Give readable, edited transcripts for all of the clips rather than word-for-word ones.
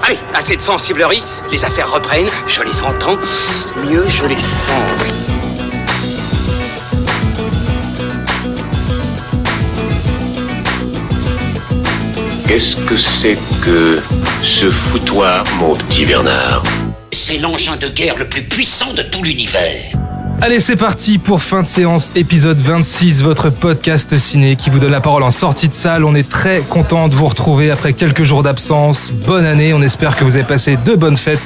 Allez, assez de sensiblerie, les affaires reprennent, je les entends, mieux je les sens. Qu'est-ce que c'est que ce foutoir, mon petit Bernard? C'est l'engin de guerre le plus puissant de tout l'univers. Allez, c'est parti pour Fin de séance, épisode 26, votre podcast ciné qui vous donne la parole en sortie de salle. On est très content de vous retrouver après quelques jours d'absence. Bonne année, on espère que vous avez passé de bonnes fêtes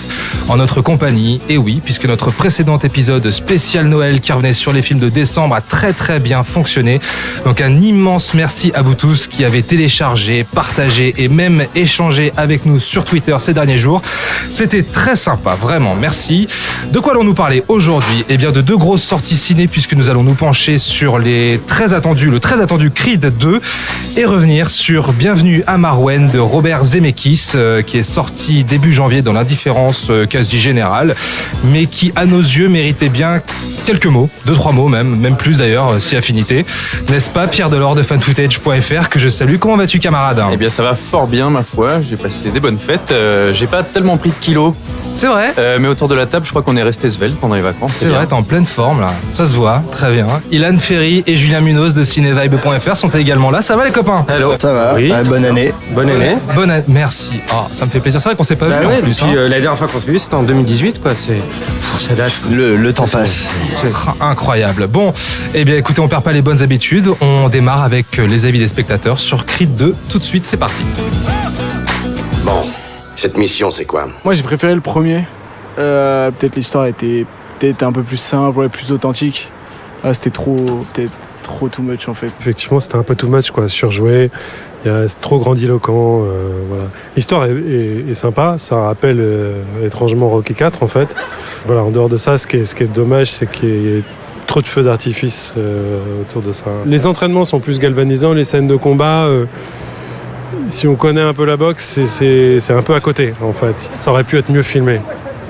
en notre compagnie. Et oui, puisque notre précédent épisode spécial Noël qui revenait sur les films de décembre a très bien fonctionné. Donc un immense merci à vous tous qui avez téléchargé, partagé et même échangé avec nous sur Twitter ces derniers jours. C'était très sympa, vraiment, merci. De quoi allons-nous parler aujourd'hui? Eh bien de deux grosses sorties ciné puisque nous allons nous pencher sur le très attendu Creed 2 et revenir sur Bienvenue à Marwen de Robert Zemeckis qui est sorti début janvier dans l'indifférence quasi générale mais qui à nos yeux méritait bien quelques mots, 2-3 mots même plus d'ailleurs si affinité. N'est-ce pas Pierre Delors de fanfootage.fr que je salue. Comment vas-tu camarade? Eh bien ça va fort bien ma foi, j'ai passé des bonnes fêtes, j'ai pas tellement pris de kilos. C'est vrai. Mais autour de la table, je crois qu'on est resté svelte pendant les vacances. C'est vrai, t'es en pleine forme là. Ça se voit, très bien. Ilan Ferry et Julien Munoz de cinevibe.fr sont également là. Ça va les copains? Hello. Ça va, oui. Bonne année. Bonne année. Merci. Oh, ça me fait plaisir. C'est vrai qu'on s'est pas vu en plus. Depuis la dernière fois qu'on s'est vu, c'était en 2018 quoi. Ça date. Le temps passe. C'est incroyable. Bon, eh bien écoutez, on perd pas les bonnes habitudes. On démarre avec les avis des spectateurs sur Creed 2. Tout de suite, c'est parti. Bon, cette mission c'est quoi? Moi j'ai préféré le premier. Peut-être l'histoire était peut-être un peu plus simple, plus authentique. Là c'était peut-être trop too much en fait. Effectivement c'était un peu too much quoi, surjoué, c'est trop grandiloquent, voilà. L'histoire est sympa, ça rappelle étrangement Rocky 4 en fait. Voilà, en dehors de ça, ce qui est dommage c'est qu'il y ait trop de feux d'artifice autour de ça. Les entraînements sont plus galvanisants, les scènes de combat... si on connaît un peu la boxe, c'est un peu à côté en fait. Ça aurait pu être mieux filmé,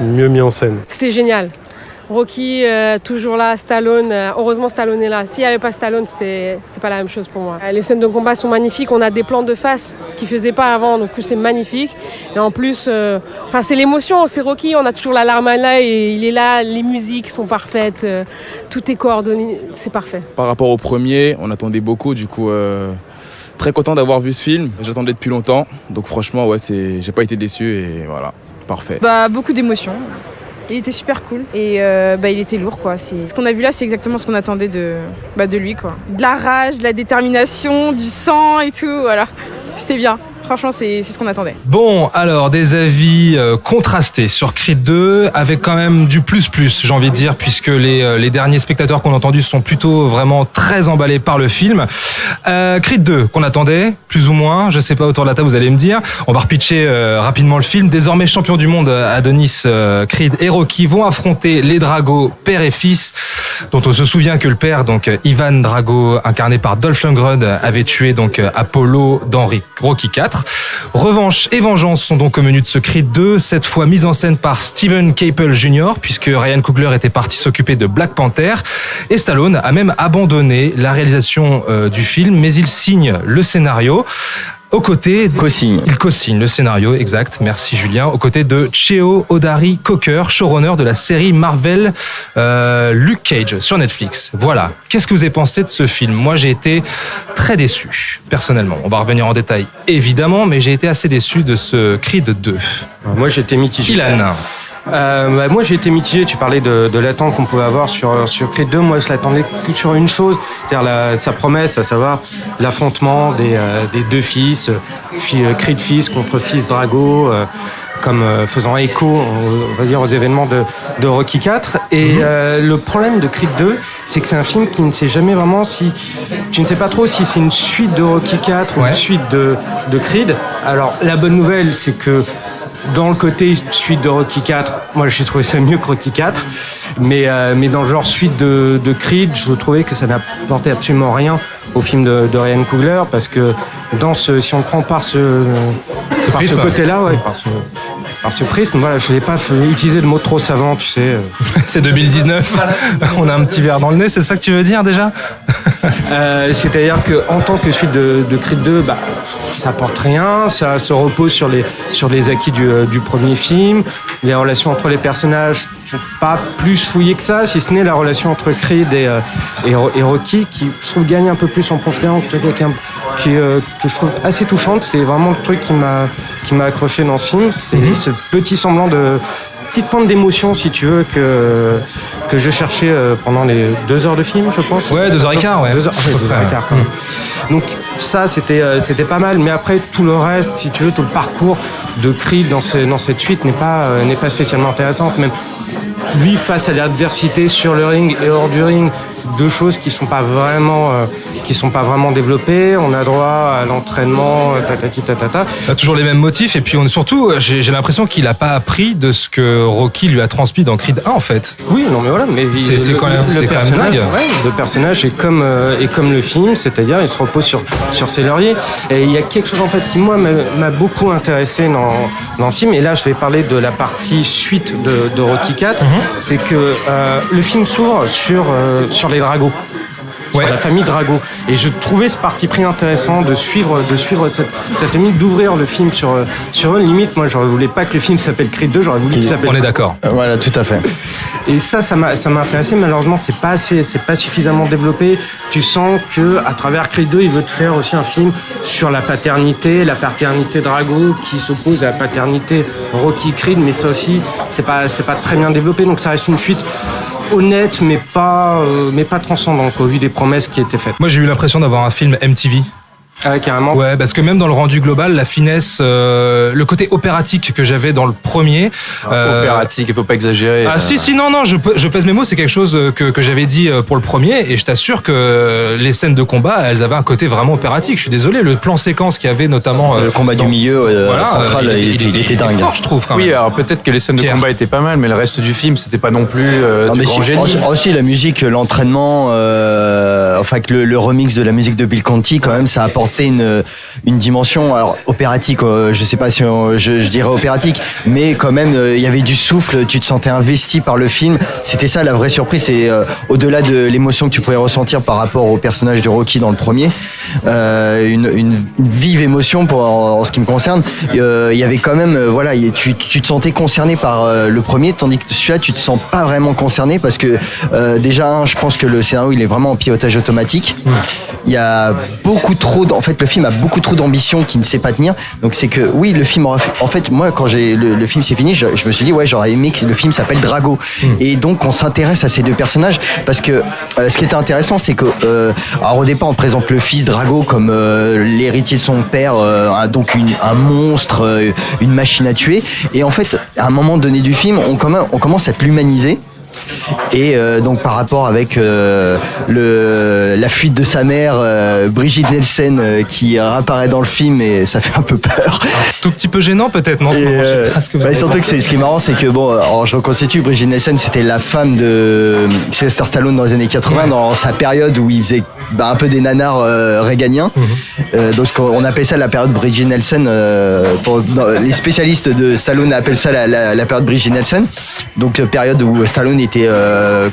mieux mis en scène. C'était génial. Rocky, toujours là, Stallone. Heureusement, Stallone est là. S'il n'y avait pas Stallone, c'était pas la même chose pour moi. Les scènes de combat sont magnifiques. On a des plans de face, ce qu'il ne faisait pas avant. Donc, c'est magnifique. Et en plus, c'est l'émotion. C'est Rocky. On a toujours la larme à l'œil. Et il est là. Les musiques sont parfaites. Tout est coordonné. C'est parfait. Par rapport au premier, on attendait beaucoup. Du coup, très content d'avoir vu ce film. J'attendais depuis longtemps. Donc, franchement, j'ai pas été déçu. Et voilà, parfait. Beaucoup d'émotions. Il était super cool et il était lourd quoi. Ce qu'on a vu là, c'est exactement ce qu'on attendait de lui quoi. De la rage, de la détermination, du sang et tout, voilà. C'était bien. Franchement, c'est ce qu'on attendait. Bon, alors, des avis contrastés sur Creed 2, avec quand même du plus, j'ai envie de dire, puisque les derniers spectateurs qu'on a entendus sont plutôt vraiment très emballés par le film. Creed 2, qu'on attendait, plus ou moins, je sais pas, autour de la table, vous allez me dire. On va repitcher rapidement le film. Désormais champion du monde, Adonis, Creed et Rocky vont affronter les Drago, père et fils, dont on se souvient que le père, donc Ivan Drago, incarné par Dolph Lundgren, avait tué donc Apollo dans Rocky 4. Revanche et vengeance sont donc au menu de ce Creed 2, cette fois mise en scène par Steven Caple Jr., puisque Ryan Coogler était parti s'occuper de Black Panther, et Stallone a même abandonné la réalisation du film, mais il signe le scénario. Aux côtés... Il co-signe le scénario, exact, merci Julien, aux côtés de Cheo Hodari Coker, showrunner de la série Marvel Luke Cage sur Netflix. Voilà, qu'est-ce que vous avez pensé de ce film? Moi j'ai été très déçu, personnellement. On va revenir en détail évidemment, mais j'ai été assez déçu de ce Creed 2. Moi j'étais mitigé. Ilan. Moi j'ai été mitigé, tu parlais de l'attente qu'on pouvait avoir sur Creed 2, moi je l'attendais que sur une chose, c'est-à-dire sa promesse, à savoir l'affrontement des deux fils, Creed fils contre fils Drago, comme faisant écho, on va dire, aux événements de Rocky 4. Et le problème de Creed 2, c'est que c'est un film qui ne sait jamais vraiment si... Tu ne sais pas trop si c'est une suite de Rocky 4 ou une suite de Creed. Alors la bonne nouvelle, c'est que dans le côté suite de Rocky 4, moi j'ai trouvé ça mieux que Rocky 4, mais dans le genre suite de Creed, je trouvais que ça n'apportait absolument rien au film de Ryan Coogler, parce que si on le prend par ce côté-là, surprise. Donc voilà, je n'ai pas utilisé le mot trop savant, tu sais. C'est 2019. On a un petit verre dans le nez, c'est ça que tu veux dire déjà? C'est-à-dire qu'en tant que suite de Creed 2, ça apporte rien, ça se repose sur les acquis du premier film. Les relations entre les personnages sont pas plus fouillées que ça, si ce n'est la relation entre Creed et Rocky, qui je trouve gagne un peu plus en profondeur, que je trouve assez touchante. C'est vraiment le truc qui m'a accroché dans ce film. C'est ce petit semblant de petite pointe d'émotion, si tu veux, que je cherchais pendant les 2 heures de film, je pense. Ouais, 2h15, ouais. 2h15 quand même. Donc ça, c'était pas mal. Mais après, tout le reste, si tu veux, tout le parcours de Creed dans cette suite n'est pas spécialement intéressant. Même lui, face à l'adversité sur le ring et hors du ring, 2 choses qui sont pas vraiment développées. On a droit à l'entraînement, tatata. Toujours les mêmes motifs, et puis surtout, j'ai l'impression qu'il a pas appris de ce que Rocky lui a transmis dans Creed 1, en fait. Oui, non, mais voilà, mais c'est quand même dingue. Ouais, le personnage est comme le film, c'est-à-dire il se repose sur ses lauriers. Et il y a quelque chose en fait qui moi m'a beaucoup intéressé dans le film. Et là, je vais parler de la partie suite de Rocky 4. C'est que le film s'ouvre sur les Drago. Sur la famille Drago. Et je trouvais ce parti pris intéressant de suivre cette famille, d'ouvrir le film sur eux. Limite, moi, j'aurais voulu pas que le film s'appelle Creed 2, j'aurais voulu qu'il s'appelle... On est d'accord. Voilà, tout à fait. Et ça m'a intéressé. Malheureusement, c'est pas suffisamment développé. Tu sens que à travers Creed 2, il veut te faire aussi un film sur la paternité Drago qui s'oppose à la paternité Rocky Creed, mais ça aussi, c'est pas très bien développé. Donc ça reste une suite honnête, mais pas transcendant, au vu des promesses qui étaient faites. Moi, j'ai eu l'impression d'avoir un film MTV. Ah, carrément. Ouais, parce que même dans le rendu global, la finesse, le côté opératique que j'avais dans le premier. Opératique, il faut pas exagérer. Ah si, non, je pèse mes mots, c'est quelque chose que j'avais dit pour le premier, et je t'assure que les scènes de combat, elles avaient un côté vraiment opératique. Je suis désolé, le plan séquence qu'il y avait notamment... le combat du milieu central, il était dingue. Fort, je trouve, quand même. Oui, alors peut-être que les scènes de combat étaient pas mal, mais le reste du film, c'était pas non plus du grand génie. Aussi, la musique, l'entraînement, que le remix de la musique de Bill Conti, quand même, ça a apporté une dimension, alors opératique, je sais pas si je dirais opératique, mais quand même il y avait du souffle, tu te sentais investi par le film. C'était ça la vraie surprise, c'est au-delà de l'émotion que tu pouvais ressentir par rapport au personnage de Rocky dans le premier, une vive émotion en ce qui me concerne. Il y avait quand même tu te sentais concerné par le premier, tandis que celui-là tu te sens pas vraiment concerné parce que déjà je pense que le scénario il est vraiment en pilotage automatique. Il y a beaucoup trop en fait le film a beaucoup trop d'ambition qui ne sait pas tenir. Donc c'est que oui, le film en fait moi quand le film s'est fini, je me suis dit j'aurais aimé que le film s'appelle Drago. Et donc on s'intéresse à ces 2 personnages parce que ce qui était intéressant c'est que alors au départ on présente le fils Drago comme l'héritier de son père, donc un monstre, une machine à tuer, et en fait à un moment donné du film on commence à l'humaniser. Et donc par rapport avec la fuite de sa mère, Brigitte Nielsen, qui réapparaît dans le film, et ça fait un peu peur. Un tout petit peu gênant peut-être, non? Surtout que ce qui est marrant, c'est que alors je reconstitue, Brigitte Nielsen, c'était la femme de Sylvester Stallone dans les années 80, dans sa période où il faisait un peu des nanars réganiens. Donc on appelle ça la période Brigitte Nielsen. Les spécialistes de Stallone appellent ça la période Brigitte Nielsen. Donc période où Stallone était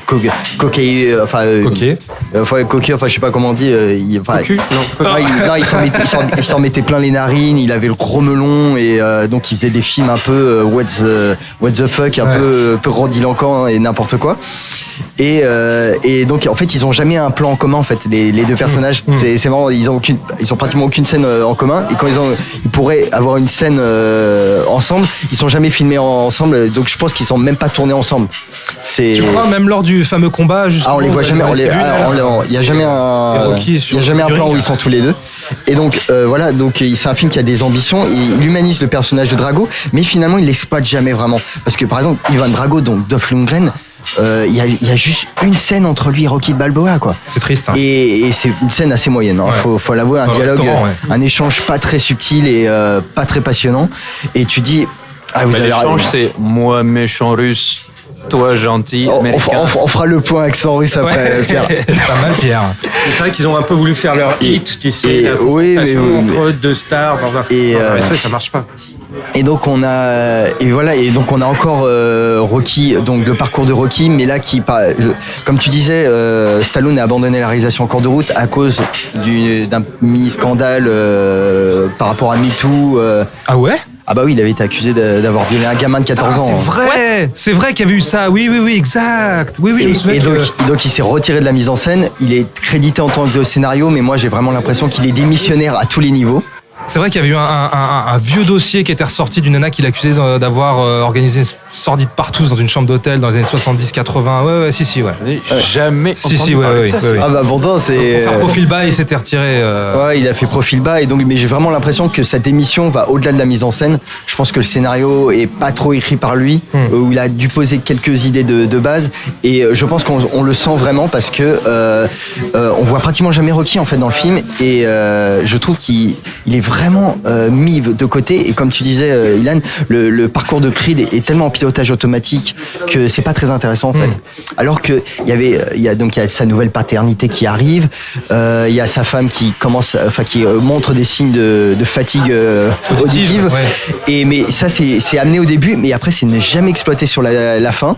coquet, je sais pas comment on dit. Il s'en mettait plein les narines, il avait le gros melon, et donc il faisait des films un peu what the fuck, un peu grandiloquent et n'importe quoi. Et donc en fait ils ont jamais un plan en commun en fait, les 2 personnages. C'est marrant, ils ont pratiquement aucune scène en commun, et quand ils pourraient avoir une scène ensemble, ils sont jamais filmés ensemble, donc je pense qu'ils sont même pas tournés ensemble. Tu crois même lors du fameux combat justement, on les voit jamais, il y a jamais un plan où ils sont tous les 2. Et donc donc c'est un film qui a des ambitions, il humanise le personnage de Drago, mais finalement il l'exploite jamais vraiment, parce que par exemple Ivan Drago, donc Dolph Lundgren, il y a juste une scène entre lui et Rocky Balboa, quoi. C'est triste, hein. Et c'est une scène assez moyenne, hein. Faut l'avouer, un dialogue, un échange pas très subtil et pas très passionnant, et tu dis l'échange c'est moi méchant russe, toi gentil américain. On fera le point accent russe après, Pierre. C'est pas mal, Pierre. C'est vrai qu'ils ont un peu voulu faire leur hit, tu sais, oui, mais entre 2 stars dans un truc, ça marche pas. Et donc on a encore Rocky, donc le parcours de Rocky, mais là comme tu disais, Stallone a abandonné la réalisation en cours de route à cause d'un mini scandale par rapport à MeToo. Ah ouais? Ah bah oui, il avait été accusé d'avoir violé un gamin de 14 ans. C'est vrai qu'il y avait eu ça. Oui, exact. Oui, je me souviens donc il s'est retiré de la mise en scène. Il est crédité en tant que scénario, mais moi j'ai vraiment l'impression qu'il est démissionnaire à tous les niveaux. C'est vrai qu'il y avait eu un vieux dossier qui était ressorti d'une nana qui l'accusait d'avoir organisé une sordide partouze dans une chambre d'hôtel dans les années 70-80. Ouais, si, ouais. Jamais entendu parler de ça. Ah bah pourtant c'est... Pour faire profil bas, il s'était retiré. Ouais, il a fait profil bas et donc, mais j'ai vraiment l'impression que cette émission va au-delà de la mise en scène. Je pense que le scénario est pas trop écrit par lui, où il a dû poser quelques idées de base et je pense qu'on le sent vraiment parce que on voit pratiquement jamais Rocky en fait dans le film et je trouve qu'il est vraiment mis de côté et comme tu disais Ilan, le parcours de Creed est tellement en pilotage automatique que c'est pas très intéressant en fait. Alors que il y a sa nouvelle paternité qui arrive, il y a sa femme qui montre des signes de fatigue auditive mais ça c'est amené au début mais après c'est ne jamais exploité sur la fin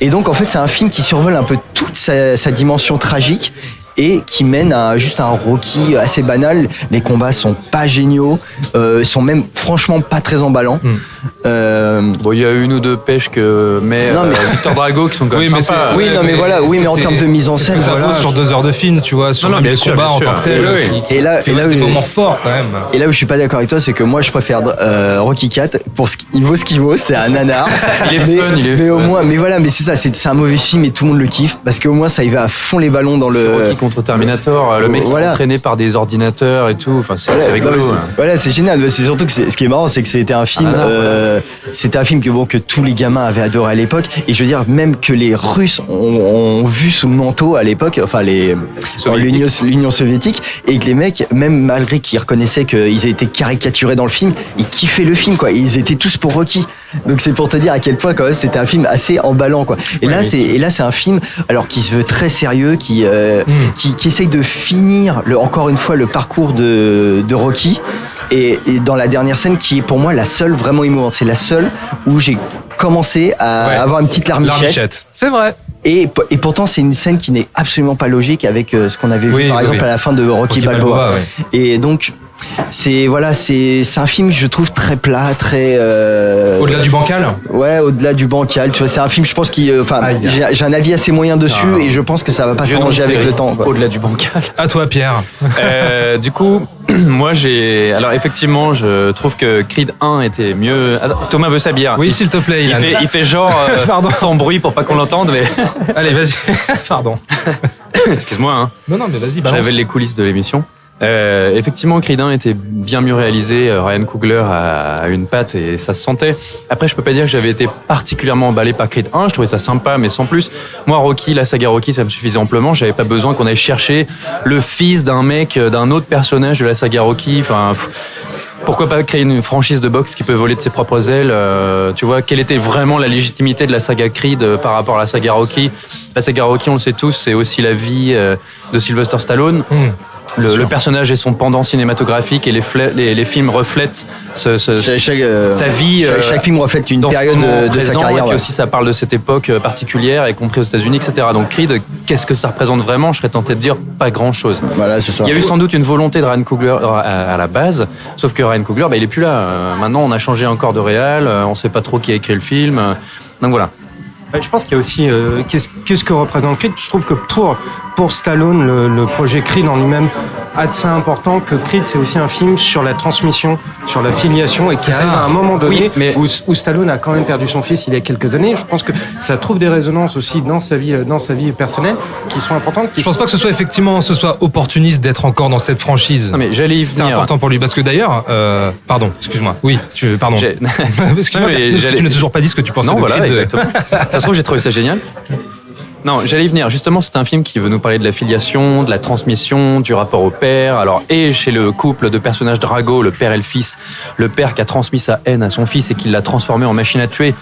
et donc en fait c'est un film qui survole un peu toute sa dimension tragique et qui mène à juste un Rocky assez banal. Les combats sont pas géniaux, sont même franchement pas très emballants. Bon, il y a une ou deux pêches mais Victor Drago qui sont quand même sympas. Mais en termes de mise en scène, ça pose sur 2 heures de film, tu vois, sur les combats en tant que tel. Et là, des moments forts quand même. Et là où je suis pas d'accord avec toi, c'est que moi je préfère Rocky 4 il vaut ce qu'il vaut, c'est un nanar. Il est fun, mais au moins, mais c'est ça, c'est un mauvais film et tout le monde le kiffe parce qu'au moins ça y va à fond les ballons dans le. Rocky contre Terminator, le mec qui est entraîné par des ordinateurs et tout. Enfin, c'est rigolo. C'est génial. C'est surtout que ce qui est marrant, c'est que c'était un film. C'était un film que tous les gamins avaient adoré à l'époque. Et je veux dire, même que les Russes ont vu sous le manteau à l'époque, enfin l'Union soviétique, et que les mecs, même malgré qu'ils reconnaissaient qu'ils étaient caricaturés dans le film, ils kiffaient le film, quoi. Ils étaient tous pour Rocky. Donc c'est pour te dire à quel point quand même c'était un film assez emballant, quoi. Et là c'est un film alors qui se veut très sérieux, qui essaye de finir encore une fois le parcours de Rocky et dans la dernière scène qui est pour moi la seule vraiment émouvante. C'est la seule où j'ai commencé à avoir une petite larmichette. C'est vrai. Et pourtant c'est une scène qui n'est absolument pas logique avec ce qu'on avait vu par exemple à la fin de Rocky Balboa. Et donc c'est un film je trouve très plat, très au-delà du bancal. Ouais, au-delà du bancal, tu vois, c'est un film je pense j'ai un avis assez moyen dessus et je pense que ça va pas s'arranger avec le temps, quoi. Au-delà du bancal. À toi Pierre. Du coup moi alors effectivement je trouve que Creed 1 était mieux. Thomas veut sa bière. Oui, s'il te plaît. Il fait genre sans bruit pour pas qu'on l'entende mais allez, vas-y. Pardon. Excuse-moi hein. Non mais vas-y, balance. Je révèle les coulisses de l'émission. Effectivement, Creed 1 était bien mieux réalisé. Ryan Coogler a une patte et ça se sentait. Après, je peux pas dire que j'avais été particulièrement emballé par Creed 1. Je trouvais ça sympa, mais sans plus. Moi, Rocky, la saga Rocky, ça me suffisait amplement. J'avais pas besoin qu'on aille chercher le fils d'un autre personnage de la saga Rocky. Enfin, pourquoi pas créer une franchise de boxe qui peut voler de ses propres ailes. Tu vois, quelle était vraiment la légitimité de la saga Creed par rapport à la saga Rocky? La saga Rocky, on le sait tous, c'est aussi la vie de Sylvester Stallone. Le personnage et son pendant cinématographique et les films reflètent sa vie. Chaque film reflète une période de sa carrière. Et puis aussi, ça parle de cette époque particulière, y compris aux États-Unis, etc. Donc Creed, qu'est-ce que ça représente vraiment? Je serais tenté de dire pas grand-chose. Voilà, c'est ça. Il y a eu sans doute une volonté de Ryan Coogler à la base, sauf que Ryan Coogler, il est plus là. Maintenant, on a changé encore de réal, on sait pas trop qui a écrit le film. Donc voilà. Je pense qu'il y a aussi qu'est-ce que représente Creed. Je trouve que pour Stallone, le projet Creed en lui-même assez important, que Creed c'est aussi un film sur la transmission, sur la filiation et qui arrive à un moment donné où Stallone a quand même perdu son fils il y a quelques années. Je pense que ça trouve des résonances aussi dans sa vie personnelle qui sont importantes. Je pense pas que ce soit opportuniste d'être encore dans cette franchise. Non mais j'allais y venir. C'est important pour lui parce que d'ailleurs, pardon, excuse-moi. Oui, pardon. Excuse-moi, parce que tu n'as toujours pas dit ce que tu pensais de Creed. Exactement. Ça se trouve j'ai trouvé ça génial. Non, j'allais y venir. Justement, c'est un film qui veut nous parler de la filiation, de la transmission, du rapport au père. Alors, et chez le couple de personnages Drago, le père et le fils, le père qui a transmis sa haine à son fils et qui l'a transformé en machine à tuer,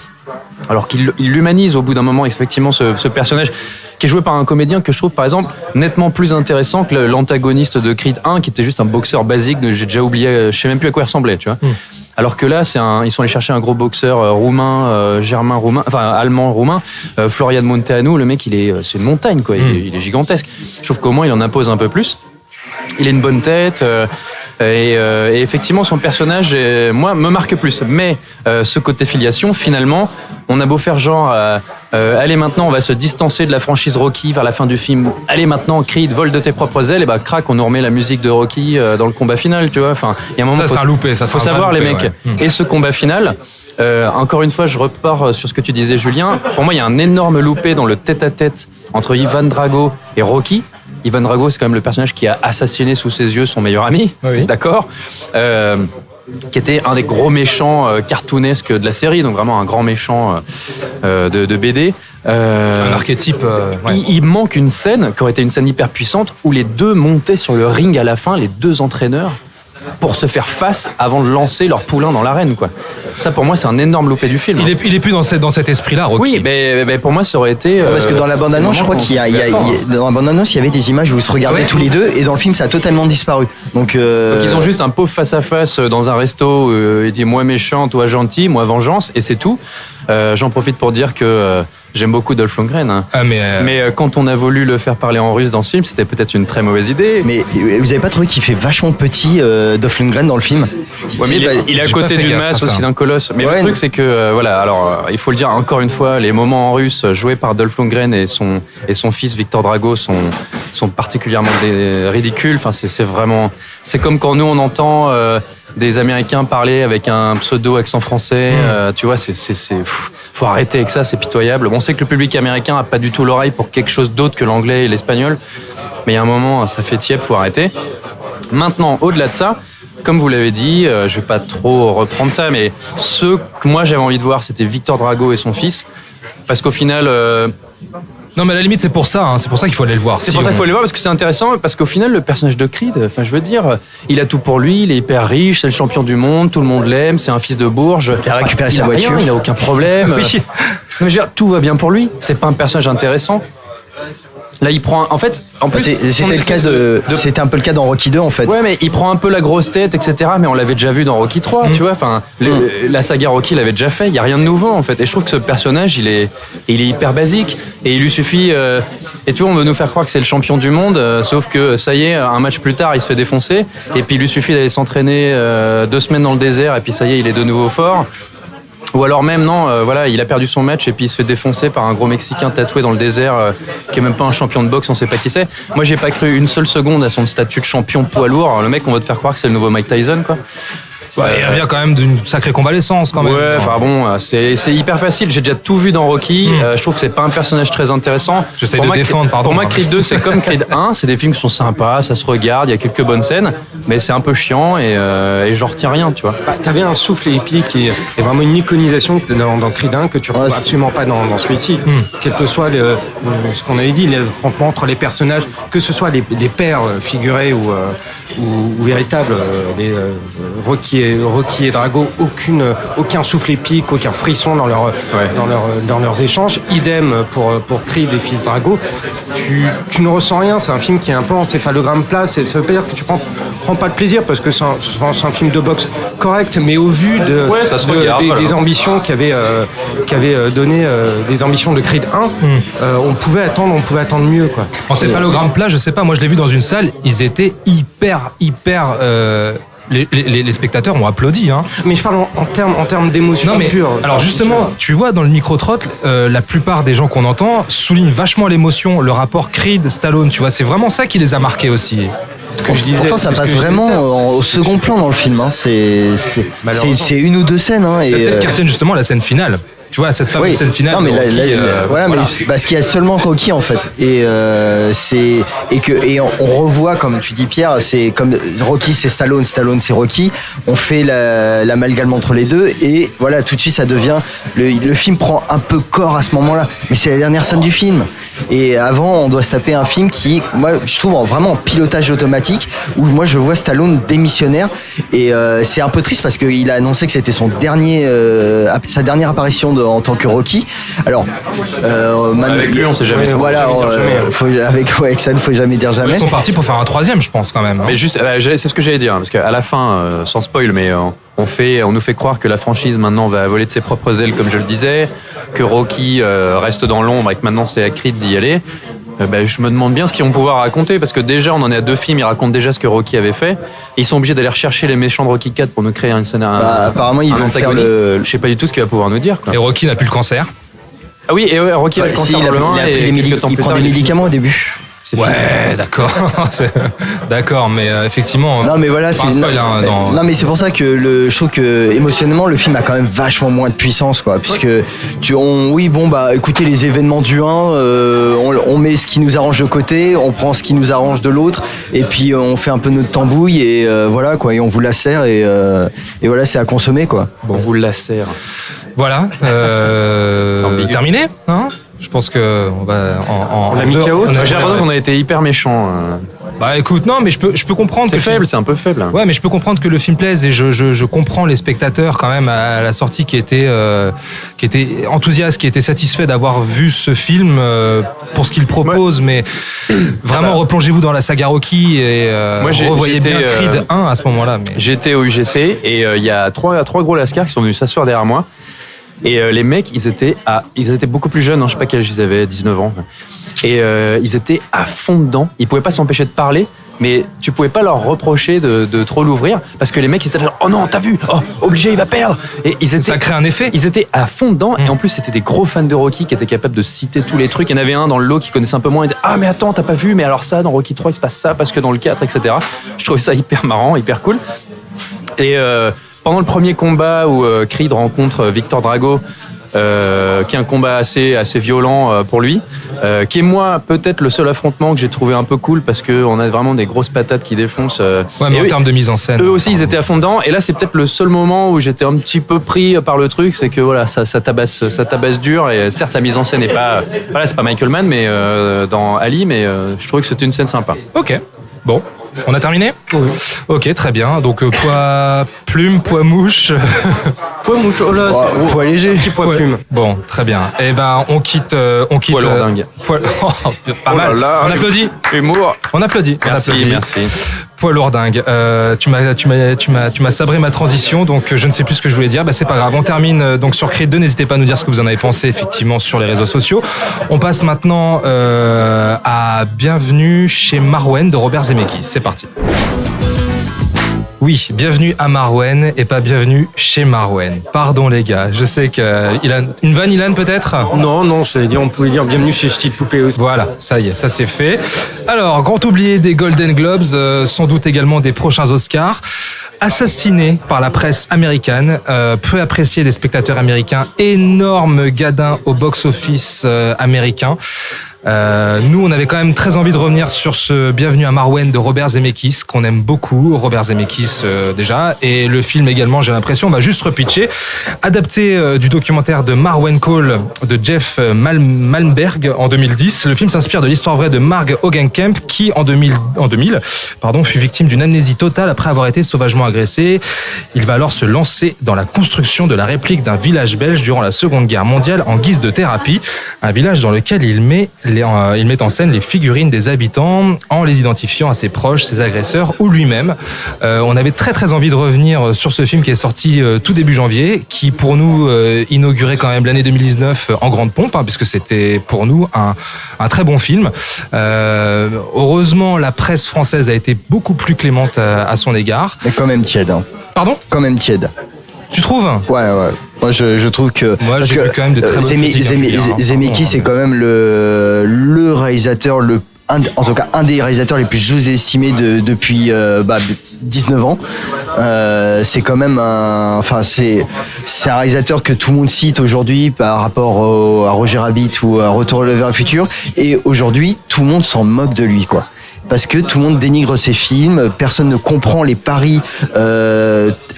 alors qu'il l'humanise au bout d'un moment, effectivement, ce personnage qui est joué par un comédien que je trouve, par exemple, nettement plus intéressant que l'antagoniste de Creed 1, qui était juste un boxeur basique, j'ai déjà oublié, je sais même plus à quoi il ressemblait, tu vois. Alors que là, ils sont allés chercher un gros boxeur roumain, allemand roumain, Florian Munteanu. Le mec, c'est une montagne, quoi. Il est gigantesque. Je trouve qu'au moins, il en impose un peu plus. Il a une bonne tête. Et effectivement, son personnage, moi, me marque plus. Mais ce côté filiation, finalement, on a beau faire genre, allez maintenant, on va se distancer de la franchise Rocky vers la fin du film. Allez maintenant, Creed, vole de tes propres ailes. Et bah, crac, on nous remet la musique de Rocky dans le combat final, tu vois. Enfin, il y a un moment, ça, c'est un loupé. Ça, faut savoir, les mecs. Ouais. Et ce combat final. Encore une fois, je repars sur ce que tu disais, Julien. Pour moi, il y a un énorme loupé dans le tête-à-tête entre Ivan Drago et Rocky. Ivan Drago, c'est quand même le personnage qui a assassiné sous ses yeux son meilleur ami, oui. D'accord, qui était un des gros méchants cartoonesques de la série, donc vraiment un grand méchant de BD. Un archétype. Ouais. Il manque une scène qui aurait été une scène hyper puissante où les deux montaient sur le ring à la fin, les deux entraîneurs, pour se faire face avant de lancer leur poulain dans l'arène, quoi. Ça, pour moi, c'est un énorme loupé du film. Il est plus dans cet esprit-là, Rocky. Oui, mais pour moi, ça aurait été. Parce que dans la bande-annonce, je crois dans la bande-annonce, il y avait des images où ils se regardaient tous les deux, et dans le film, ça a totalement disparu. Donc ils ont juste un pauvre face-à-face dans un resto. Il dit moi méchant, toi gentil, moi vengeance, et c'est tout. J'en profite pour dire que j'aime beaucoup Dolph Lundgren. Hein. Mais quand on a voulu le faire parler en russe dans ce film, c'était peut-être une très mauvaise idée. Mais vous avez pas trouvé qu'il fait vachement petit, Dolph Lundgren, dans le film? Ouais, mais il est à côté d'une masse aussi, d'un colosse. Mais le truc, c'est que voilà. Alors, il faut le dire encore une fois, les moments en russe joués par Dolph Lundgren et son fils Victor Drago sont particulièrement ridicules. Enfin, c'est vraiment. C'est comme quand nous on entend des Américains parler avec un pseudo accent français. Tu vois, faut arrêter avec ça, c'est pitoyable. Bon, on sait que le public américain a pas du tout l'oreille pour quelque chose d'autre que l'anglais et l'espagnol, mais il y a un moment, ça fait tiède, faut arrêter. Maintenant, au-delà de ça, comme vous l'avez dit, je vais pas trop reprendre ça, mais ceux que moi j'avais envie de voir, c'était Victor Drago et son fils, parce qu'au final. Non, mais à la limite, c'est pour ça. Hein. C'est pour ça qu'il faut aller le voir. C'est pour ça qu'il faut aller le voir, parce que c'est intéressant, parce qu'au final, le personnage de Creed, enfin, je veux dire, il a tout pour lui, il est hyper riche, c'est le champion du monde, tout le monde l'aime, c'est un fils de bourge. Il a récupéré sa voiture. Rien, il a aucun problème. Oui. Mais je veux dire, tout va bien pour lui. C'est pas un personnage intéressant. Là, il prend. En fait, en plus, c'était un peu le cas dans Rocky 2, en fait. Ouais, mais il prend un peu la grosse tête, etc. Mais on l'avait déjà vu dans Rocky 3, tu vois. Enfin, la saga Rocky l'avait déjà fait. Il y a rien de nouveau, en fait. Et je trouve que ce personnage, il est hyper basique. Et il lui suffit. Et tu vois, on veut nous faire croire que c'est le champion du monde, sauf que ça y est, un match plus tard, il se fait défoncer. Et puis il lui suffit d'aller s'entraîner 2 semaines dans le désert, et puis ça y est, il est de nouveau fort. Ou alors même, non, voilà, il a perdu son match et puis il se fait défoncer par un gros Mexicain tatoué dans le désert qui est même pas un champion de boxe, on sait pas qui c'est. Moi, j'ai pas cru une seule seconde à son statut de champion poids lourd. Alors, le mec, on va te faire croire que c'est le nouveau Mike Tyson, quoi. Ouais, il revient quand même d'une sacrée convalescence, quand même. Ouais, enfin bon, c'est hyper facile. J'ai déjà tout vu dans Rocky. Je trouve que c'est pas un personnage très intéressant. J'essaie de défendre, pardon. Pour moi, Creed 2, c'est comme Creed 1. C'est des films qui sont sympas, ça se regarde, il y a quelques bonnes scènes, mais c'est un peu chiant et j'en retiens rien, tu vois. T'avais un souffle épique et vraiment une iconisation dans Creed 1 que tu retrouves absolument pas dans celui-ci. Quel que soit ce qu'on avait dit, les affrontements entre les personnages, que ce soit les pères figurés ou véritables, Rocky et Drago, aucun souffle épique, aucun frisson dans leurs échanges. Idem pour Creed et fils Drago. Tu ne ressens rien. C'est un film qui est un peu encéphalogramme plat. Ça veut pas dire que tu prends pas de plaisir, parce que c'est un film de boxe correct, mais au vu des ambitions qu'avait donné les ambitions de Creed 1, on pouvait attendre mieux, quoi. Encéphalogramme plat, je sais pas. Moi, je l'ai vu dans une salle. Ils étaient hyper. Les spectateurs ont applaudi, hein. Mais je parle en termes d'émotion pure. Alors justement, tu vois, dans le micro-trottle, la plupart des gens qu'on entend soulignent vachement l'émotion, le rapport Creed-Stallone, tu vois, c'est vraiment ça qui les a marqués aussi. Pourtant, ça passe vraiment au second plan dans le film, hein. C'est une ou deux scènes, hein. Peut-être qu'ils retiennent justement la scène finale. Tu vois, cette fameuse scène finale. Non, mais voilà, mais parce qu'il y a seulement Rocky, en fait. Et on revoit, comme tu dis, Pierre, c'est comme Rocky c'est Stallone c'est Rocky. On fait l'amalgame entre les deux et voilà, tout de suite ça devient le film prend un peu corps à ce moment-là. Mais c'est la dernière scène du film. Et avant, on doit se taper un film qui, moi, je trouve vraiment en pilotage automatique, où moi je vois Stallone démissionnaire et c'est un peu triste parce qu'il a annoncé que c'était sa dernière apparition en tant que Rocky. Alors, avec lui, on sait jamais. Voilà, avec ça, il ne faut jamais dire jamais. Ils sont partis pour faire un troisième, je pense, quand même. Mais juste, c'est ce que j'allais dire, parce qu'à la fin, sans spoil, mais on nous fait croire que la franchise maintenant va voler de ses propres ailes, comme je le disais, que Rocky reste dans l'ombre et que maintenant c'est à Creed d'y aller. Je me demande bien ce qu'ils vont pouvoir raconter, parce que déjà on en est à 2 films, ils racontent déjà ce que Rocky avait fait, et ils sont obligés d'aller rechercher les méchants de Rocky 4 pour nous créer un scénario. Apparemment ils veulent faire le... Je sais pas du tout ce qu'il va pouvoir nous dire, quoi. Et Rocky n'a plus le cancer. Ah oui, et Rocky a le cancer dans le rein, il prend des médicaments au début. Ouais, d'accord. D'accord, mais effectivement. Non, mais voilà, non, mais c'est pour ça que je trouve que émotionnellement, le film a quand même vachement moins de puissance, quoi. Puisque écoutez, les événements du 1, on met ce qui nous arrange de côté, on prend ce qui nous arrange de l'autre, et puis on fait un peu notre tambouille, et voilà, quoi. Et on vous lacère, et voilà, c'est à consommer, quoi. Bon, on vous lacère. Voilà. Terminé, hein? Je pense que on va on l'a mis KO. J'ai l'impression qu'on a été hyper méchants. Bah écoute, non, mais je peux comprendre. C'est faible, c'est un peu faible. Ouais, mais je peux comprendre que le film plaise, et je comprends les spectateurs quand même à la sortie qui étaient enthousiastes, qui étaient satisfaits d'avoir vu ce film pour ce qu'il propose, mais vraiment replongez-vous dans la saga Rocky et revoyez bien Creed 1 à ce moment-là. Mais... J'étais au UGC et il y a trois gros lascars qui sont venus s'asseoir derrière moi. Et les mecs, ils étaient beaucoup plus jeunes, hein, je sais pas quel âge ils avaient, 19 ans. Et ils étaient à fond dedans. Ils pouvaient pas s'empêcher de parler, mais tu pouvais pas leur reprocher de trop l'ouvrir, parce que les mecs ils étaient là, oh non, t'as vu, oh obligé, il va perdre. Et ça crée un effet. Ils étaient à fond dedans, et en plus c'était des gros fans de Rocky qui étaient capables de citer tous les trucs. Il y en avait un dans le lot qui connaissait un peu moins, il disait ah mais attends, t'as pas vu, mais alors ça dans Rocky 3 il se passe ça parce que dans le 4, etc. Je trouvais ça hyper marrant, hyper cool. Et pendant le premier combat où Creed rencontre Victor Drago, qui est un combat assez violent pour lui, qui est moi peut-être le seul affrontement que j'ai trouvé un peu cool, parce que on a vraiment des grosses patates qui défoncent. Ouais, mais en termes de mise en scène. Eux aussi ils étaient à fond dedans, et là c'est peut-être le seul moment où j'étais un petit peu pris par le truc, c'est que voilà, ça tabasse dur, et certes la mise en scène n'est pas, voilà, c'est pas Michael Mann, mais dans Ali, mais je trouvais que c'était une scène sympa. Ok, bon. On a terminé ? Oui. Ok, très bien. Donc, poids plume, poids mouche. Poids mouche, oh là, poids léger. Petit poids plume. Bon, très bien. Eh ben, on quitte. Poids lourdingue. Pas mal. Là, on applaudit. Humour. On applaudit. Merci. Poids lourdingue. Tu m'as sabré ma transition, donc je ne sais plus ce que je voulais dire. Bah, c'est pas grave. On termine donc sur Creed 2. N'hésitez pas à nous dire ce que vous en avez pensé, effectivement, sur les réseaux sociaux. On passe maintenant à Bienvenue chez Marouane de Robert Zemeckis. C'est parti. Oui, bienvenue à Marouane et pas bienvenue chez Marouane. Pardon les gars, je sais que une vanne, Ilan peut-être ? Non, on pouvait dire bienvenue chez Style Poupée aussi. Voilà, ça y est, ça c'est fait. Alors, grand oublié des Golden Globes, sans doute également des prochains Oscars. Assassiné par la presse américaine, peu apprécié des spectateurs américains, énorme gadin au box-office américain. Nous, on avait quand même très envie de revenir sur ce Bienvenue à Marouane de Robert Zemeckis, qu'on aime beaucoup, Robert Zemeckis déjà, et le film également, j'ai l'impression, on va juste repitcher. Adapté du documentaire de Marouane Call de Jeff Malmberg en 2010, le film s'inspire de l'histoire vraie de Marg Hogenkamp qui, en 2000, fut victime d'une amnésie totale après avoir été sauvagement agressé. Il va alors se lancer dans la construction de la réplique d'un village belge durant la Seconde Guerre mondiale en guise de thérapie, un village dans lequel il met en scène les figurines des habitants en les identifiant à ses proches, ses agresseurs ou lui-même. On avait très très envie de revenir sur ce film qui est sorti tout début janvier, qui pour nous inaugurait quand même l'année 2019 en grande pompe, puisque c'était pour nous un très bon film. Heureusement, la presse française a été beaucoup plus clémente à son égard. Mais quand même tiède. Pardon ? Quand même tiède. Tu trouves ? Ouais. Moi, je trouve que... Moi, j'ai vu quand même de très bonnes critiques. Zemeckis, c'est quand même le réalisateur, en tout cas, un des réalisateurs les plus sous-estimés depuis 19 ans. C'est quand même c'est un réalisateur que tout le monde cite aujourd'hui par rapport à Roger Rabbit ou à Retour vers le futur. Et aujourd'hui, tout le monde s'en moque de lui, quoi. Parce que tout le monde dénigre ses films, personne ne comprend les paris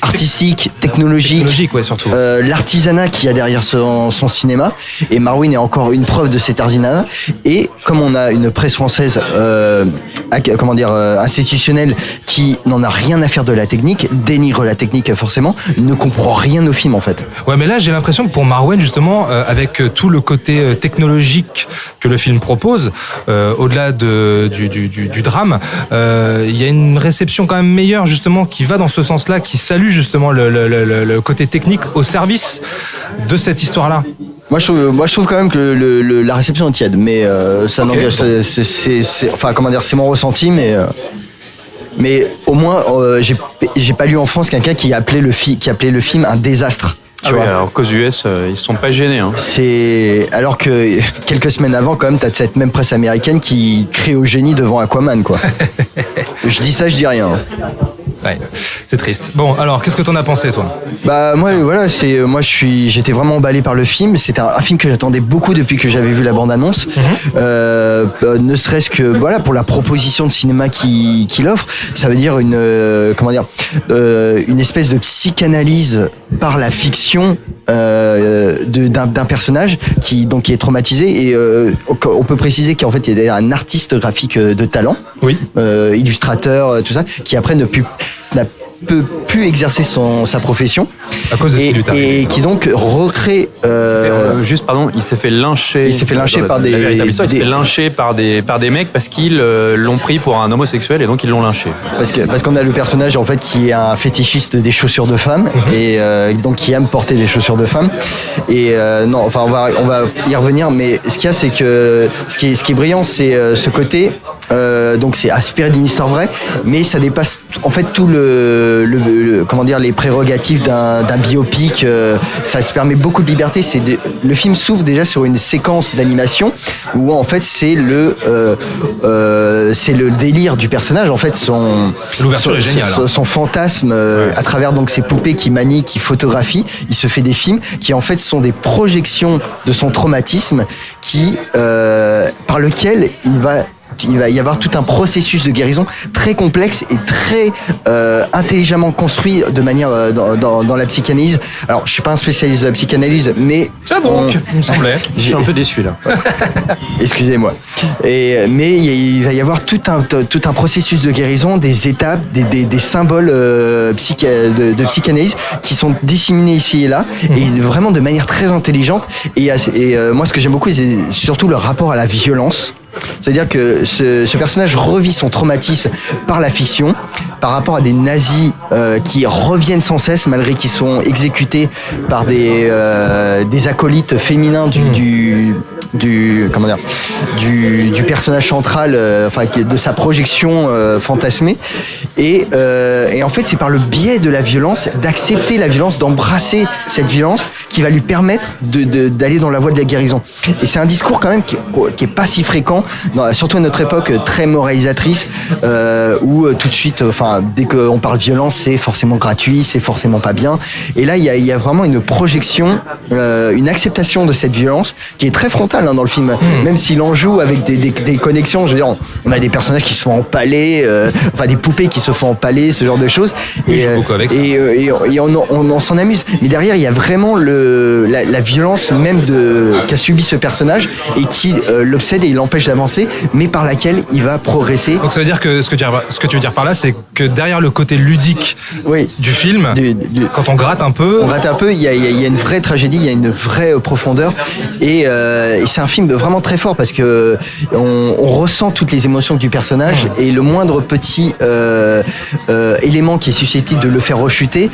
artistiques, technologiques, ouais, surtout. L'artisanat qu'il y a derrière son cinéma. Et Marouane est encore une preuve de cet artisanat. Et comme on a une presse française institutionnelle qui n'en a rien à faire de la technique, dénigre la technique forcément, ne comprend rien au film en fait. Ouais, mais là j'ai l'impression que pour Marwen justement, avec tout le côté technologique que le film propose, au-delà du drame, il y a une réception quand même meilleure justement qui va dans ce sens-là, qui salue justement le côté technique au service de cette histoire-là. Moi je trouve quand même que la réception est tiède, mais ça n'engage, c'est mon ressenti, mais au moins j'ai pas lu en France quelqu'un qui appelait le film un désastre. Tu vois, alors qu'aux US, ils sont pas gênés. Hein. Alors que quelques semaines avant, quand même, t'as cette même presse américaine qui crie au génie devant Aquaman, quoi. Je dis ça, je dis rien. Ouais, c'est triste. Bon, alors, qu'est-ce que t'en as pensé, toi ? Bah moi, voilà, j'étais vraiment emballé par le film. C'était un film que j'attendais beaucoup depuis que j'avais vu la bande-annonce. Ne serait-ce que voilà pour la proposition de cinéma qu'il offre, ça veut dire une espèce de psychanalyse par la fiction d'un personnage qui est traumatisé et on peut préciser qu'en fait il y a un artiste graphique de talent, oui, illustrateur, tout ça, qui après n'a peut plus exercer sa profession à cause de ce qui lui arrive. Et qui donc recrée il s'est fait lyncher par des il s'est fait lyncher par des mecs parce qu'ils l'ont pris pour un homosexuel et donc ils l'ont lynché parce qu'on a le personnage en fait qui est un fétichiste des chaussures de femmes et donc qui aime porter des chaussures de femmes et on va y revenir, mais ce qu'il y a, c'est que ce qui est brillant, c'est ce côté donc c'est inspiré d'une histoire vraie, mais ça dépasse en fait tout les prérogatives d'un biopic. Ça se permet beaucoup de liberté. Le film s'ouvre déjà sur une séquence d'animation où en fait c'est le délire du personnage, en fait son fantasme à travers donc ces poupées qui manie, qui photographie. Il se fait des films qui en fait sont des projections de son traumatisme par lequel il va y avoir tout un processus de guérison très complexe et très intelligemment construit de manière dans la psychanalyse. Alors, je suis pas un spécialiste de la psychanalyse, mais ça donc, il me semblait. Je suis un peu déçu là. Excusez-moi. Mais il va y avoir tout un processus de guérison, des étapes, des symboles de psychanalyse qui sont disséminés ici et là, et vraiment de manière très intelligente. Et moi, ce que j'aime beaucoup, c'est surtout le rapport à la violence. C'est-à-dire que ce personnage revit son traumatisme par la fiction, par rapport à des nazis qui reviennent sans cesse malgré qu'ils sont exécutés par des acolytes féminins du personnage central, de sa projection fantasmée. Et en fait, c'est par le biais de la violence, d'accepter la violence, d'embrasser cette violence, qui va lui permettre d'aller dans la voie de la guérison. Et c'est un discours quand même qui est pas si fréquent, surtout à notre époque très moralisatrice, où tout de suite, dès qu'on parle violence, c'est forcément gratuit, c'est forcément pas bien. Et là, il y a vraiment une projection, une acceptation de cette violence qui est très frontale dans le film, même s'il en joue avec des connexions. Je veux dire, on a des personnages qui se font empaler, des poupées qui se font empaler, ce genre de choses. Oui, et on s'en amuse. Mais derrière, il y a vraiment la violence même qu'a subi ce personnage et qui l'obsède et l'empêche d'avancer, mais par laquelle il va progresser. Donc ça veut dire que ce que tu veux dire par là, c'est que derrière le côté ludique du film, quand on gratte un peu, il y a une vraie tragédie, il y a une vraie profondeur, et c'est un film vraiment très fort parce que on ressent toutes les émotions du personnage, et le moindre petit élément qui est susceptible de le faire rechuter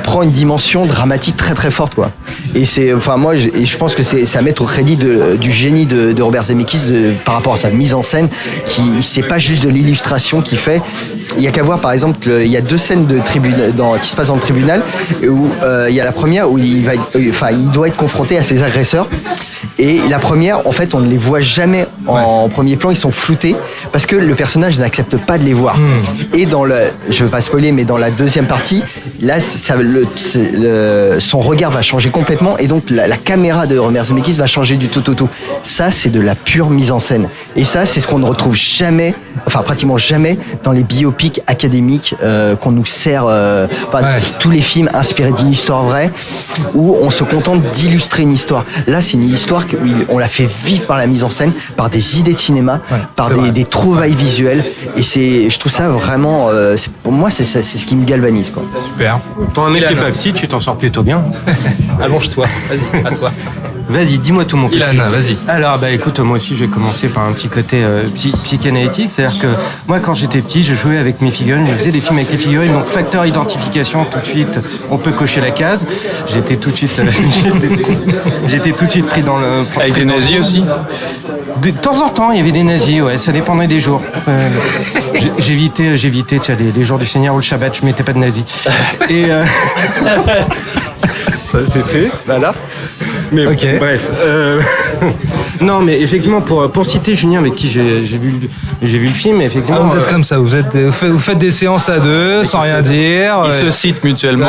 prend une dimension dramatique très très forte, quoi. Et je pense que c'est à mettre au crédit du génie de Robert Zemeckis par rapport à sa mise en scène, c'est pas juste de l'illustration qu'il fait. Il y a qu'à voir, par exemple, il y a 2 scènes de tribunal qui se passent dans le tribunal, où il y a la première où il doit être confronté à ses agresseurs. Et la première, en fait, on ne les voit jamais en premier plan, ils sont floutés parce que le personnage n'accepte pas de les voir. Et je veux pas spoiler, mais dans la deuxième partie, là, son regard va changer complètement, et donc la caméra de Robert Zemeckis va changer du tout au tout. Ça, c'est de la pure mise en scène. Et ça, c'est ce qu'on ne retrouve jamais, pratiquement jamais, dans les biopics académiques qu'on nous sert, tous les films inspirés d'une histoire vraie, où on se contente d'illustrer une histoire. Là, c'est une histoire on l'a fait vivre par la mise en scène, par des des idées de cinéma, par des trouvailles visuelles. Et je trouve ça vraiment, pour moi, c'est ce qui me galvanise, quoi. Super. Pour un mec qui est pas psy, tu t'en sors plutôt bien. Allonge-toi. Vas-y, à toi. Vas-y, dis-moi tout mon côté. Ilan, vas-y. Alors, écoute, moi aussi, je vais commencer par un petit côté psychanalytique. C'est-à-dire que moi, quand j'étais petit, je jouais avec mes figurines, je faisais des films avec les figurines. Donc, facteur identification, tout de suite, on peut cocher la case. J'étais tout de suite pris dans le... Avec des nazis aussi? De temps en temps, il y avait des nazis, ouais, ça dépendait des jours. J'évitais, tu sais, les jours du Seigneur ou le Shabbat, je mettais pas de nazis. Et... ça, c'est fait, voilà. Mais okay. Bref. Non, mais effectivement, pour citer Julien, avec qui j'ai vu le film, effectivement. Vous êtes comme ça, vous faites des séances à deux, sans rien dire. Ils se citent mutuellement.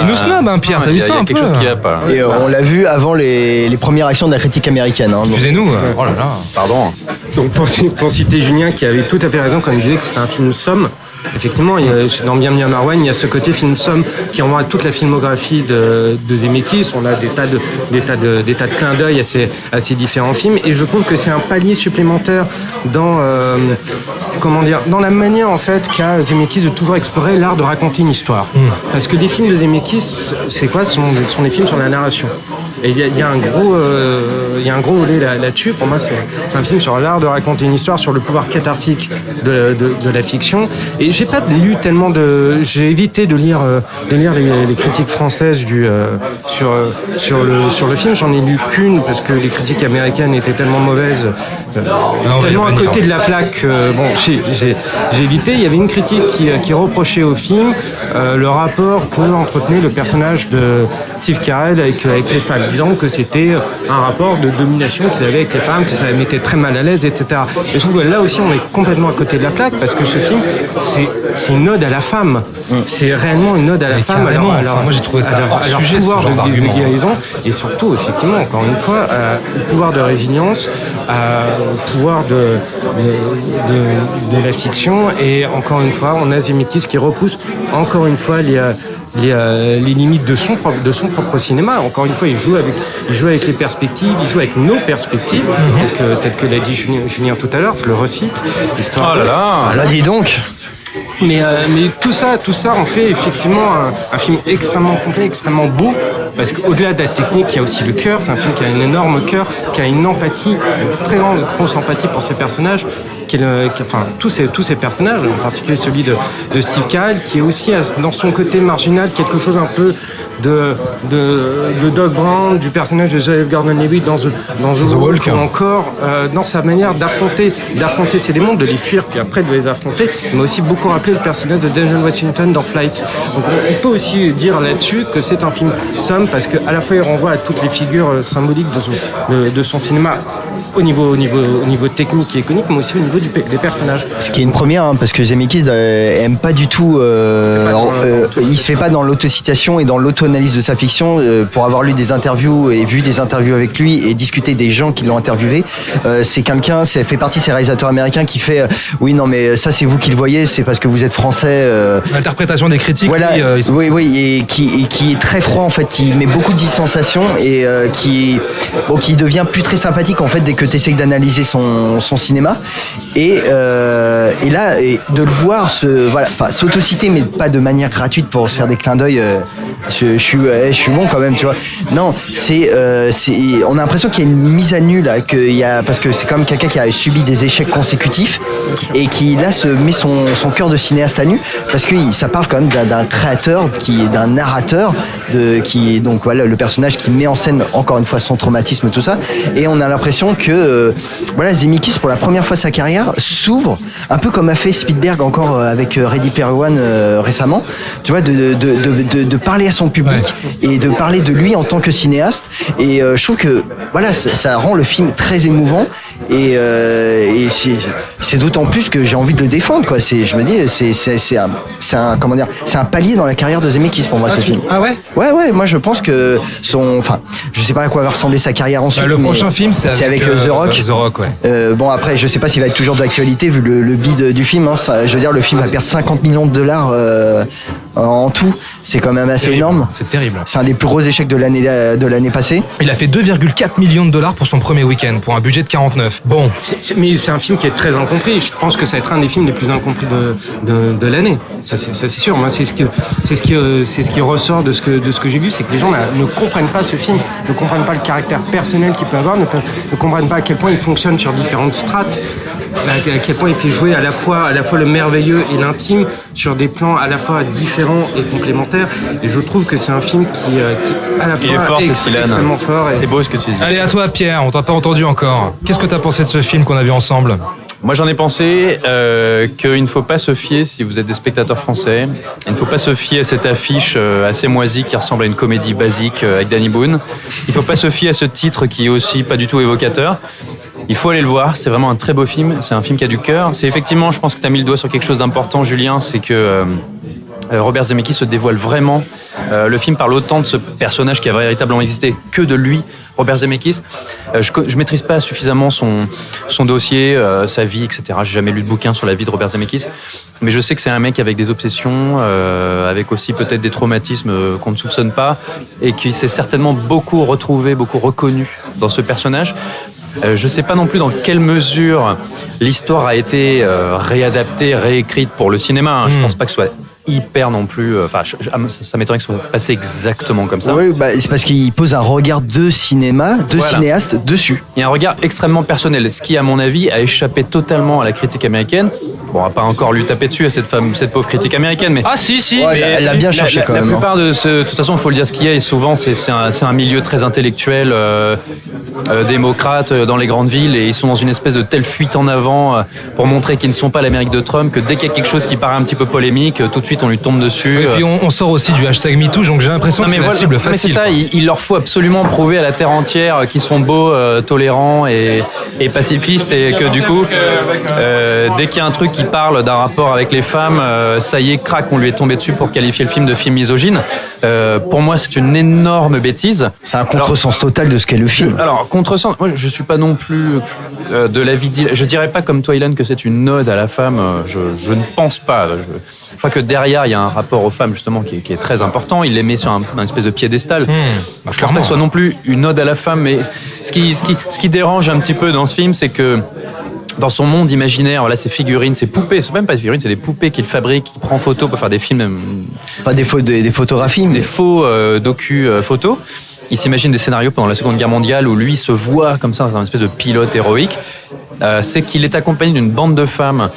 Ils nous snobent, Pierre, t'as vu ça un peu? Il y a quelque chose qui va pas. Et on l'a vu avant les premières actions de la critique américaine. Excusez-nous. Oh là là. Pardon. Donc pour citer Julien, qui avait tout à fait raison quand il disait que c'était un film somme. Effectivement, dans Bienvenue à Marwan, il y a ce côté film somme qui envoie toute la filmographie de Zemeckis. On a des tas de clins d'œil à ces différents films, et je trouve que c'est un palier supplémentaire dans dans la manière en fait qu'a Zemeckis de toujours explorer l'art de raconter une histoire. Parce que les films de Zemeckis, c'est quoi? Ce sont des films sur la narration. Et il y a un gros volet là-dessus. Pour moi, c'est un film sur l'art de raconter une histoire, sur le pouvoir cathartique de la fiction. Et j'ai pas lu tellement j'ai évité de lire les critiques françaises sur le film. J'en ai lu qu'une parce que les critiques américaines étaient tellement mauvaises, tellement à côté de la plaque. J'ai évité. Il y avait une critique qui reprochait au film le rapport que entretenait le personnage de Steve Carell avec les femmes, disant que c'était un rapport de domination qu'il avait avec les femmes, que ça les mettait très mal à l'aise, etc. Et je trouve que là aussi on est complètement à côté de la plaque, parce que ce film c'est une ode à la femme. C'est réellement une ode à la femme. Alors, moi j'ai trouvé ça hors sujet, pouvoir de guérison, et surtout effectivement encore une fois au pouvoir de résilience, au pouvoir de la fiction. Et encore une fois on a Zemeckis qui repousse encore une fois les limites de son propre cinéma. Encore une fois, il joue avec les perspectives, il joue avec nos perspectives, tel que l'a dit Julien tout à l'heure, je le recite. Oh là là, dis donc. Mais tout ça en fait effectivement un film extrêmement complet, extrêmement beau, parce qu'au-delà de la technique, il y a aussi le cœur. C'est un film qui a un énorme cœur, qui a une empathie, une très grosse empathie pour ses personnages. Tous ces personnages, en particulier celui de Steve Carell, qui est aussi dans son côté marginal quelque chose un peu de Doc Brown, du personnage de Joseph Gordon-Levitt dans The Walk, ou encore dans sa manière d'affronter ces démons, de les fuir puis après de les affronter. Il m'a aussi beaucoup rappelé le personnage de Denzel Washington dans Flight. Donc on peut aussi dire là-dessus que c'est un film somme, parce qu'à la fois il renvoie à toutes les figures symboliques de son cinéma au niveau technique et iconique, mais aussi au niveau des personnages. Ce qui est une première, parce que Zemeckis aime pas du tout. Il se fait pas dans l'autocitation et dans l'auto-analyse de sa fiction. Pour avoir lu des interviews et vu des interviews avec lui et discuté des gens qui l'ont interviewé, c'est quelqu'un, ça fait partie de ces réalisateurs américains qui fait oui, non, mais ça c'est vous qui le voyez, c'est parce que vous êtes français. L'interprétation des critiques. Voilà. Oui, et qui est très froid en fait, qui met beaucoup de distanciation et qui devient plus très sympathique en fait dès que tu essaies d'analyser son cinéma. Et là, de le voir s'autociter, mais pas de manière gratuite pour se faire des clins d'œil. Je suis bon quand même, tu vois. Non, on a l'impression qu'il y a une mise à nu là, parce que c'est comme quelqu'un qui a subi des échecs consécutifs et qui là se met son cœur de cinéaste à nu, parce que ça parle quand même d'un créateur, d'un narrateur, qui est donc voilà le personnage qui met en scène encore une fois son traumatisme, tout ça. Et on a l'impression que Zemeckis pour la première fois de sa carrière s'ouvre un peu comme a fait Spielberg encore avec Ready Player One récemment, tu vois, de parler à son public et de parler de lui en tant que cinéaste. Et je trouve que voilà, ça rend le film très émouvant, et c'est d'autant plus que j'ai envie de le défendre, quoi. Je me dis c'est un palier dans la carrière de Zemeckis pour moi, ce film. Ah ouais. Ouais, moi je pense que je sais pas à quoi va ressembler sa carrière ensuite. Le prochain film c'est avec The Rock. The Rock, ouais. Bon, après je sais pas s'il va être toujours d'actualité vu le bid du film, hein. Je veux dire, le film va perdre $50 millions en tout. C'est quand même assez énorme. C'est terrible. C'est un des plus gros échecs de l'année passée. Il a fait 2,4 millions de dollars pour son premier week-end, pour un budget de 49. Bon. Mais c'est un film qui est très incompris. Je pense que ça va être un des films les plus incompris de l'année. Ça c'est sûr. Moi, c'est ce qui ressort de ce que j'ai vu, c'est que les gens ne comprennent pas ce film, ne comprennent pas le caractère personnel qu'il peut avoir, ne comprennent pas à quel point il fonctionne sur différentes strates, à quel point il fait jouer à la fois le merveilleux et l'intime sur des plans à la fois différents et complémentaires. Et je trouve que c'est un film qui à la fois il est fort, extrêmement fort. C'est beau ce que tu dis. Allez, à toi, Pierre. On t'a pas entendu encore. Qu'est-ce que t'as pensé de ce film qu'on a vu ensemble? Moi, j'en ai pensé qu'il ne faut pas se fier, si vous êtes des spectateurs français, il ne faut pas se fier à cette affiche assez moisie qui ressemble à une comédie basique avec Danny Boone. Il ne faut pas se fier à ce titre qui est aussi pas du tout évocateur. Il faut aller le voir, c'est vraiment un très beau film, c'est un film qui a du cœur. C'est effectivement, je pense que tu as mis le doigt sur quelque chose d'important, Julien, c'est que Robert Zemeckis se dévoile vraiment. Le film parle autant de ce personnage qui a véritablement existé que de lui, Robert Zemeckis. Je maîtrise pas suffisamment son dossier, sa vie, etc. J'ai jamais lu de bouquin sur la vie de Robert Zemeckis, mais je sais que c'est un mec avec des obsessions, avec aussi peut-être des traumatismes qu'on ne soupçonne pas, et qui s'est certainement beaucoup retrouvé, beaucoup reconnu dans ce personnage. Je sais pas non plus dans quelle mesure l'histoire a été réadaptée, réécrite pour le cinéma. Je pense pas que ce soit hyper non plus. Enfin, ça m'étonnerait que ce soit passé exactement comme ça. Oui, c'est parce qu'il pose un regard de cinéma, cinéaste dessus. Il y a un regard extrêmement personnel, ce qui, à mon avis, a échappé totalement à la critique américaine. Bon, on va pas encore lui taper dessus à cette pauvre critique américaine, mais si. Ouais, elle l'a bien cherché quand même. La plupart de toute façon, il faut le dire ce qu'il y a, et souvent c'est un milieu très intellectuel, démocrate dans les grandes villes, et ils sont dans une espèce de telle fuite en avant pour montrer qu'ils ne sont pas l'Amérique de Trump, que dès qu'il y a quelque chose qui paraît un petit peu polémique, tout de suite on lui tombe dessus. Et puis on sort aussi du hashtag MeToo, donc j'ai l'impression que c'est la cible facile. Mais c'est ça, il leur faut absolument prouver à la terre entière qu'ils sont beaux, tolérants et pacifistes, et que du coup, dès qu'il y a un truc qui parle d'un rapport avec les femmes, ça y est, crac, on lui est tombé dessus pour qualifier le film de film misogyne. Pour moi, c'est une énorme bêtise. C'est un contresens total de ce qu'est le film. Alors, contresens, moi je suis pas non plus de l'avis je dirais pas comme toi, Ilan, que c'est une ode à la femme. Je ne pense pas. Je crois que derrière il y a un rapport aux femmes justement qui est très important. Il les met sur un espèce de piédestal. Je pense pas que ce soit non plus une ode à la femme, mais ce qui dérange un petit peu dans ce film, c'est que dans son monde imaginaire, voilà, ces figurines, ces poupées, c'est même pas des figurines, c'est des poupées qu'il fabrique, qu'il prend en photo pour faire des films. Pas des photographies, mais des faux docu-photos. Il s'imagine des scénarios pendant la Seconde Guerre mondiale où lui se voit comme ça, dans une espèce de pilote héroïque. C'est qu'il est accompagné d'une bande de femmes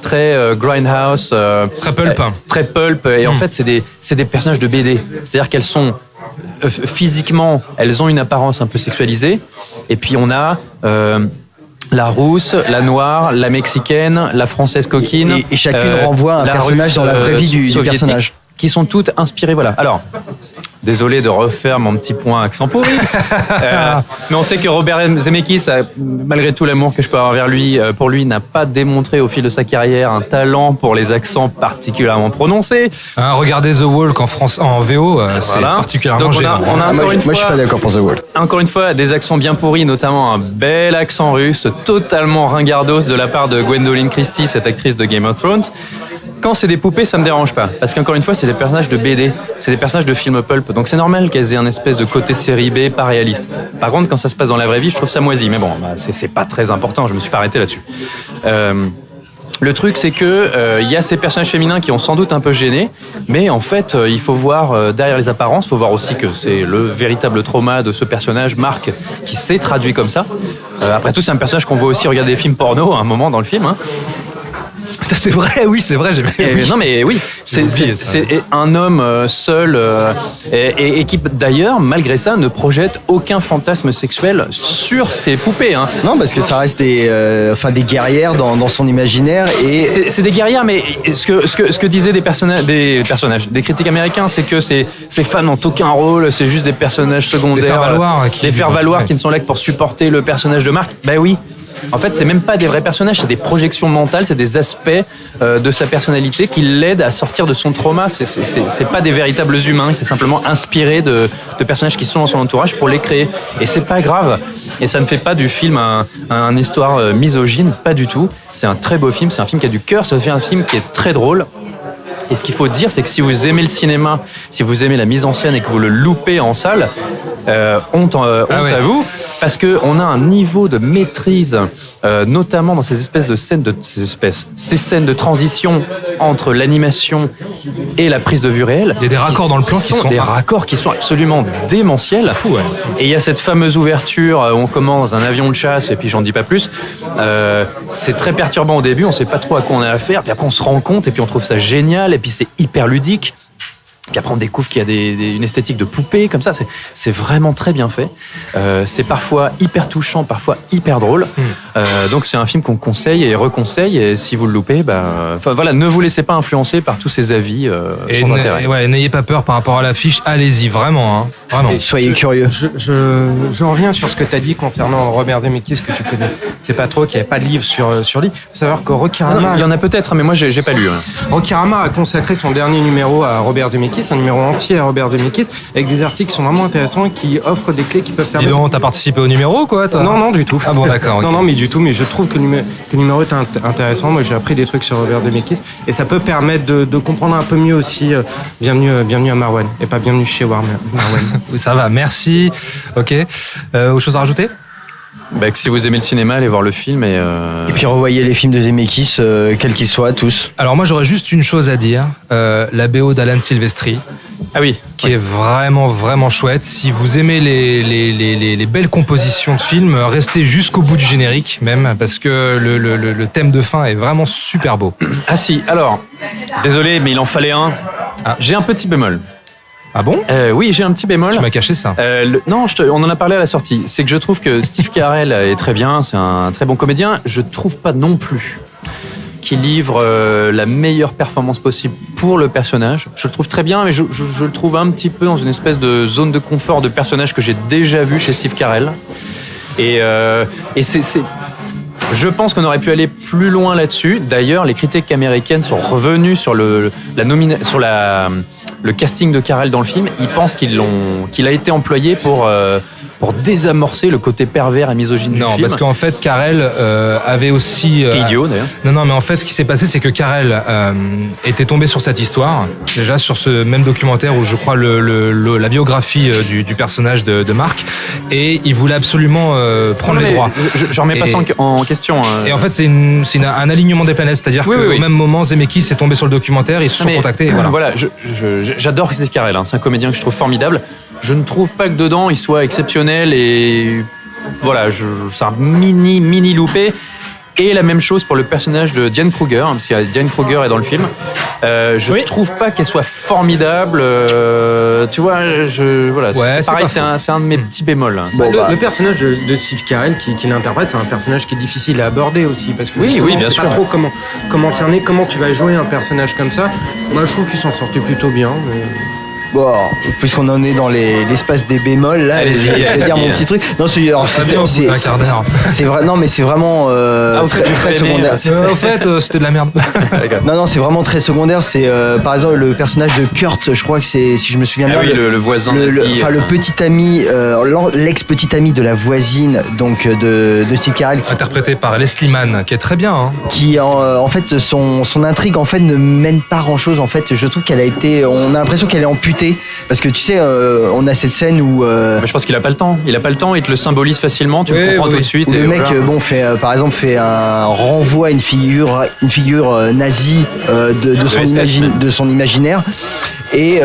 très grindhouse, très pulp. Très pulp. Et en fait, c'est des personnages de BD. C'est-à-dire qu'elles sont physiquement, elles ont une apparence un peu sexualisée. Et puis on a la rousse, la noire, la mexicaine, la française coquine. Et chacune renvoie un personnage dans la vraie vie du personnage. Qui sont toutes inspirées, voilà. Alors, désolé de refaire mon petit point accent pourri, mais on sait que Robert Zemeckis, malgré tout l'amour que je peux avoir vers lui, pour lui, n'a pas démontré au fil de sa carrière un talent pour les accents particulièrement prononcés. Regardez The Walk en VO, c'est particulièrement gênant. Moi, je suis pas d'accord pour The Walk. Encore une fois, des accents bien pourris, notamment un bel accent russe, totalement ringardos de la part de Gwendoline Christie, cette actrice de Game of Thrones. Quand c'est des poupées, ça me dérange pas. Parce qu'encore une fois, c'est des personnages de BD. C'est des personnages de films pulp. Donc c'est normal qu'elles aient un espèce de côté série B, pas réaliste. Par contre, quand ça se passe dans la vraie vie, je trouve ça moisi. Mais bon, c'est pas très important. Je me suis pas arrêté là-dessus. Le truc, c'est que y a ces personnages féminins qui ont sans doute un peu gêné. Mais en fait, il faut voir derrière les apparences. Il faut voir aussi que c'est le véritable trauma de ce personnage, Marc, qui s'est traduit comme ça. Après tout, c'est un personnage qu'on voit aussi regarder des films porno à un moment dans le film. C'est vrai, oui, c'est vrai. Non, mais oui, c'est un homme seul et qui, d'ailleurs, malgré ça, ne projette aucun fantasme sexuel sur ses poupées. Hein. Non, parce que ça reste des guerrières dans son imaginaire. Et c'est des guerrières, mais ce que disaient des critiques américains, c'est que ces femmes n'ont aucun rôle, c'est juste des personnages secondaires, des faire-valoir qui ne sont là que pour supporter le personnage de Marc. Ben oui. En fait, c'est même pas des vrais personnages, c'est des projections mentales, c'est des aspects de sa personnalité qui l'aident à sortir de son trauma. C'est pas des véritables humains, c'est simplement inspiré de personnages qui sont dans son entourage pour les créer. Et c'est pas grave. Et ça ne fait pas du film un histoire misogyne, pas du tout. C'est un très beau film, c'est un film qui a du cœur, ça fait un film qui est très drôle. Et ce qu'il faut dire, c'est que si vous aimez le cinéma, si vous aimez la mise en scène et que vous le loupez en salle, honte à vous, parce que on a un niveau de maîtrise, notamment dans ces espèces de scènes ces scènes de transition entre l'animation et la prise de vue réelle. Il y a des raccords dans le plan qui sont absolument démentiels. C'est fou, ouais. Et il y a cette fameuse ouverture où on commence dans un avion de chasse et puis j'en dis pas plus. C'est très perturbant au début, on sait pas trop à quoi on a affaire, puis après on se rend compte et puis on trouve ça génial et puis c'est hyper ludique. Puis après on découvre qu'il y a une esthétique de poupée comme ça, c'est vraiment très bien fait. C'est parfois hyper touchant, parfois hyper drôle. Donc c'est un film qu'on conseille et reconseille, et si vous le loupez, ne vous laissez pas influencer par tous ces avis sans intérêt. Ouais, n'ayez pas peur par rapport à l'affiche, allez-y, vraiment. Vraiment. Soyez curieux. Je reviens sur ce que tu as dit concernant Robert Zemeckis, que tu connais. C'est pas trop, qu'il n'y avait pas de livre sur lui. Il faut savoir que Rokirama... Il y en a peut-être, mais moi j'ai pas lu. Rokirama a consacré son dernier numéro à Robert Zemeckis, un numéro entier à Robert Zemeckis, avec des articles qui sont vraiment intéressants et qui offrent des clés qui peuvent permettre... Dis donc, t'as participé au numéro, quoi, toi ? Non, du tout. Ah bon, d'accord. Okay. Non, mais du tout, mais je trouve que le numéro est intéressant. Moi, j'ai appris des trucs sur Robert Zemeckis, et ça peut permettre de comprendre un peu mieux aussi Bienvenue à Marwan, et pas Bienvenue chez Marwan. Ça va, merci. Ok. Autre chose à rajouter ? Que si vous aimez le cinéma, allez voir le film et puis revoyez les films de Zemeckis, quels qu'ils soient, tous. Alors moi j'aurais juste une chose à dire, la BO d'Alan Silvestri. Ah oui. Qui est vraiment, vraiment chouette. Si vous aimez les belles compositions de films, restez jusqu'au bout du générique même, parce que le thème de fin est vraiment super beau. Ah si, alors, désolé, mais il en fallait un. J'ai un petit bémol. Ah bon ? Oui, j'ai un petit bémol. Tu m'as caché ça. Non, on en a parlé à la sortie. C'est que je trouve que Steve Carell est très bien, c'est un très bon comédien. Je trouve pas non plus qu'il livre la meilleure performance possible pour le personnage. Je le trouve très bien, mais je le trouve un petit peu dans une espèce de zone de confort de personnage que j'ai déjà vu chez Steve Carell. Et c'est je pense qu'on aurait pu aller plus loin là-dessus. D'ailleurs, les critiques américaines sont revenues sur le casting de Carell dans le film. Ils pensent qu'il a été employé pour désamorcer le côté pervers et misogyne du film. Non, parce qu'en fait, Carell avait aussi... Ce qui est idiot, d'ailleurs. Non, mais en fait, ce qui s'est passé, c'est que Carell était tombé sur cette histoire, déjà sur ce même documentaire où je crois la biographie du personnage de Mark, et il voulait absolument prendre les droits. Je remets pas ça en question. Et en fait, c'est un alignement des planètes, c'est-à-dire qu'au même moment, Zemeckis est tombé sur le documentaire, ils se sont contactés. Et voilà, j'adore Steve Carell, c'est un comédien que je trouve formidable. Je ne trouve pas que dedans il soit exceptionnel, et voilà, c'est un mini loupé. Et la même chose pour le personnage de Diane Kruger, parce que Diane Kruger est dans le film. Je ne trouve pas qu'elle soit formidable. Tu vois, c'est pareil, c'est un de mes petits bémols. Le personnage de Steve Carell qui l'interprète, c'est un personnage qui est difficile à aborder aussi, parce que oui, bien sûr. Pas trop comment cerner, comment tu vas jouer un personnage comme ça. Moi, je trouve qu'il s'en sortait plutôt bien. Mais... Bon, puisqu'on en est dans l'espace des bémols, là, je vais dire mon petit truc. Non, c'est vrai, non, mais c'est vraiment très secondaire. Au fait, c'était de la merde. Non, c'est vraiment très secondaire. C'est par exemple le personnage de Kurt, je crois que c'est, si je me souviens bien, le voisin, le petit ami, l'ex-petit ami de la voisine, donc de Steve Carell, interprété par Leslie Mann, qui est très bien. Hein. Qui en fait son intrigue en fait ne mène pas grand-chose. En fait, je trouve qu'elle a été, on a l'impression qu'elle est amputée. Parce que tu sais, on a cette scène où... je pense qu'il a pas le temps. Il te le symbolise facilement, tu le comprends tout de suite. Le mec, par exemple, fait un renvoi à une figure nazie de son imaginaire. Et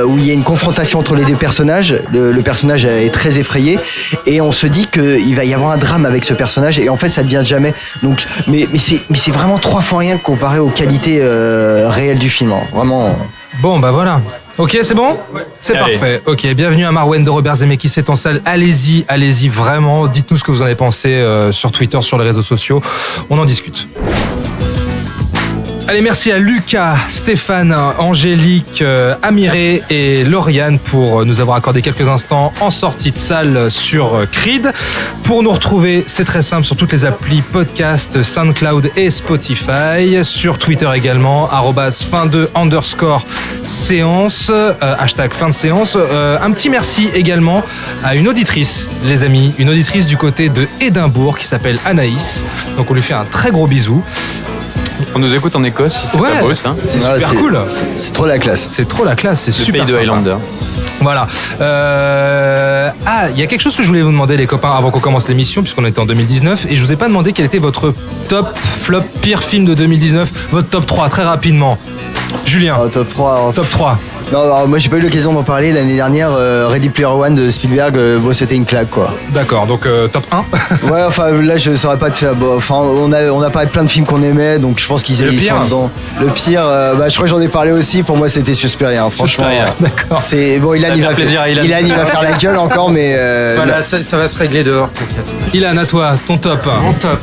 où il y a une confrontation entre les deux personnages. Le personnage est très effrayé. Et on se dit qu'il va y avoir un drame avec ce personnage. Et en fait, ça ne devient jamais. Donc, mais c'est vraiment 3 fois rien comparé aux qualités réelles du film. Hein. Vraiment... Bon, bah voilà. Ok, c'est bon ? C'est parfait. Ok, bienvenue à Marwan de Robert Zemeckis, c'est en salle. Allez-y, vraiment. Dites-nous ce que vous en avez pensé sur Twitter, sur les réseaux sociaux. On en discute. Allez, merci à Lucas, Stéphane, Angélique, Amiré et Lauriane pour nous avoir accordé quelques instants en sortie de salle sur Creed. Pour nous retrouver, c'est très simple sur toutes les applis podcast, SoundCloud et Spotify. Sur Twitter également, @fin2_séance, hashtag fin de séance. Un petit merci également à une auditrice, les amis, une auditrice du côté de Édimbourg qui s'appelle Anaïs. Donc on lui fait un très gros bisou. On nous écoute en Écosse, si c'est Ouais. pas beau ça. C'est Ouais, super cool. C'est trop la classe. C'est trop la classe, c'est Le super pays de sympa. Highlander. Voilà. Il y a quelque chose que je voulais vous demander, les copains, avant qu'on commence l'émission, puisqu'on était en 2019, et je vous ai pas demandé quel était votre top, flop, pire film de 2019, votre top 3, très rapidement. Julien, Top 3. top 3. Non, alors, moi j'ai pas eu l'occasion d'en parler l'année dernière. Ready Player One de Spielberg, bon, c'était une claque quoi. D'accord, donc top 1. Ouais, enfin là je saurais pas te faire. Bon, enfin, on a parlé de plein de films qu'on aimait, donc je pense qu'ils Le ils pire sont dedans. Le pire, je crois que j'en ai parlé aussi. Pour moi c'était Suspiria. Franchement, Suspiria. D'accord. c'est bon. Ilan Ça il va va faire plaisir à Ilan. il va faire la gueule encore, mais Voilà, ça va se régler dehors, t'inquiète. Ilan, à toi, ton top. Mon top,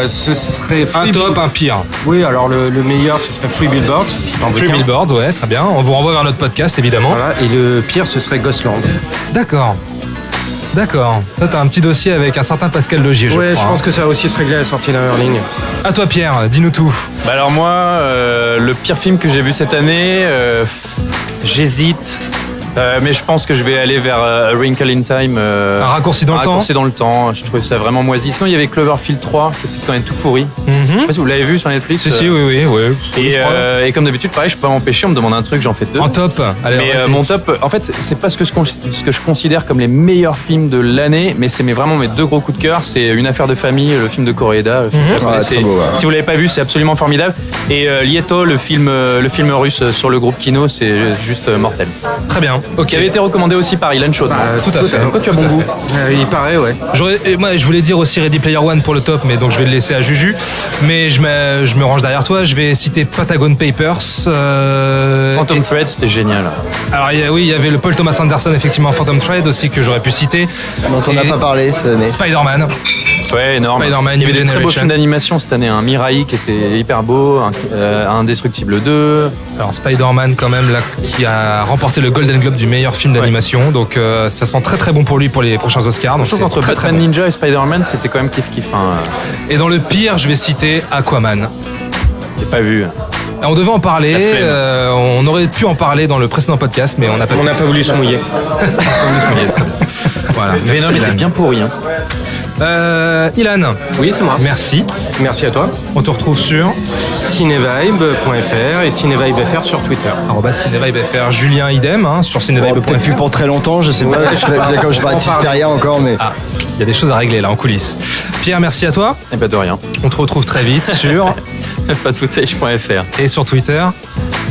ce serait Un Free top, Bill- un pire. Oui, alors le meilleur, ce serait Free Billboard. c'est un Free bouquin. Billboards, ouais, très bien. On vous renvoie vers notre podcast, évidemment. Voilà, et le pire, ce serait Ghostland. D'accord. D'accord. Toi, t'as un petit dossier avec un certain Pascal Logier, je Ouais, crois. je pense que ça va aussi se régler à la sortie d'un Hurling. À toi, Pierre, dis-nous tout. Bah alors moi, le pire film que j'ai vu cette année, j'hésite. Mais je pense que je vais aller vers A Wrinkle in Time. Un raccourci dans le temps. raccourci dans le temps. Je trouvais ça vraiment moisi. Sinon, il y avait Cloverfield 3, qui était quand même tout pourri. Je sais pas si vous l'avez vu sur Netflix. Si, oui. Et comme d'habitude, pareil, je peux pas m'empêcher, on me demande un truc, j'en fais deux. En top. Allez, Mais vas-y. mon top, en fait, c'est pas ce que je considère comme les meilleurs films de l'année, mais c'est vraiment mes deux gros coups de cœur. C'est Une affaire de famille, le film de Koreeda. Le film japonais. très beau, ouais. Si vous l'avez pas vu, c'est absolument formidable. Et Lieto, le film russe sur le groupe Kino, c'est juste mortel. Très bien. Ok. Qui avait été recommandé aussi par Ilan Chaud. tout à fait. Pourquoi tu as Tout bon à goût Il paraît, ouais. Moi, je voulais dire aussi Ready Player One pour le top, mais donc je vais le laisser à Juju. Mais je me range derrière toi. Je vais citer Patagon Papers. Phantom Thread, c'était génial. Alors il y avait le Paul Thomas Anderson, effectivement, Phantom Thread aussi que j'aurais pu citer. dont on n'a Et pas parlé cette année. Spider-Man. Ouais, énorme. Spider-Man, Il y avait New des très beaux Generation. films d'animation cette année. Un Mirai qui était hyper beau, Indestructible 2. Alors Spider-Man quand même là qui a remporté le Golden Globe du meilleur film d'animation. Donc ça sent très très bon pour lui pour les prochains Oscars. Donc Je trouve c'est qu'entre très, très Batman bon. Ninja et Spider-Man, c'était quand même kiff-kiff. Hein. Et dans le pire, je vais citer Aquaman. J'ai pas vu. On devait en parler, La flemme. on aurait pu en parler dans le précédent podcast, mais on n'a pas On n'a pas voulu se mouiller. Voilà. Venom Merci, était Ilan. bien pourri. Hein. Ilan, Oui, c'est moi. merci. Merci à toi. On te retrouve sur Cinevibe.fr et Cinevibe.fr sur Twitter. @cinevibe.fr. Julien idem sur Bon, peut-être plus cinevibe.fr. pour très longtemps, je sais pas. Comme je parlais de Suspiria encore, mais. Ah, il y a des choses à régler là en coulisses. Pierre, merci à toi. Et bah de rien. On te retrouve très vite sur Fanfootage.fr. et sur Twitter.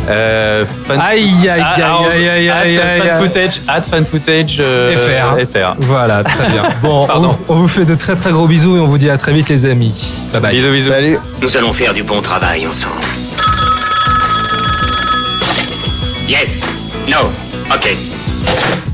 Fan... Aïe aïe aïe aïe aïe aïe aïe. Fanfootage FR. Voilà, très bien. Bon, Pardon. on vous fait de très très gros bisous et on vous dit à très vite les amis. Bye bye. Bisous, bisous. Salut. Nous allons faire du bon travail ensemble. Yes. No. OK.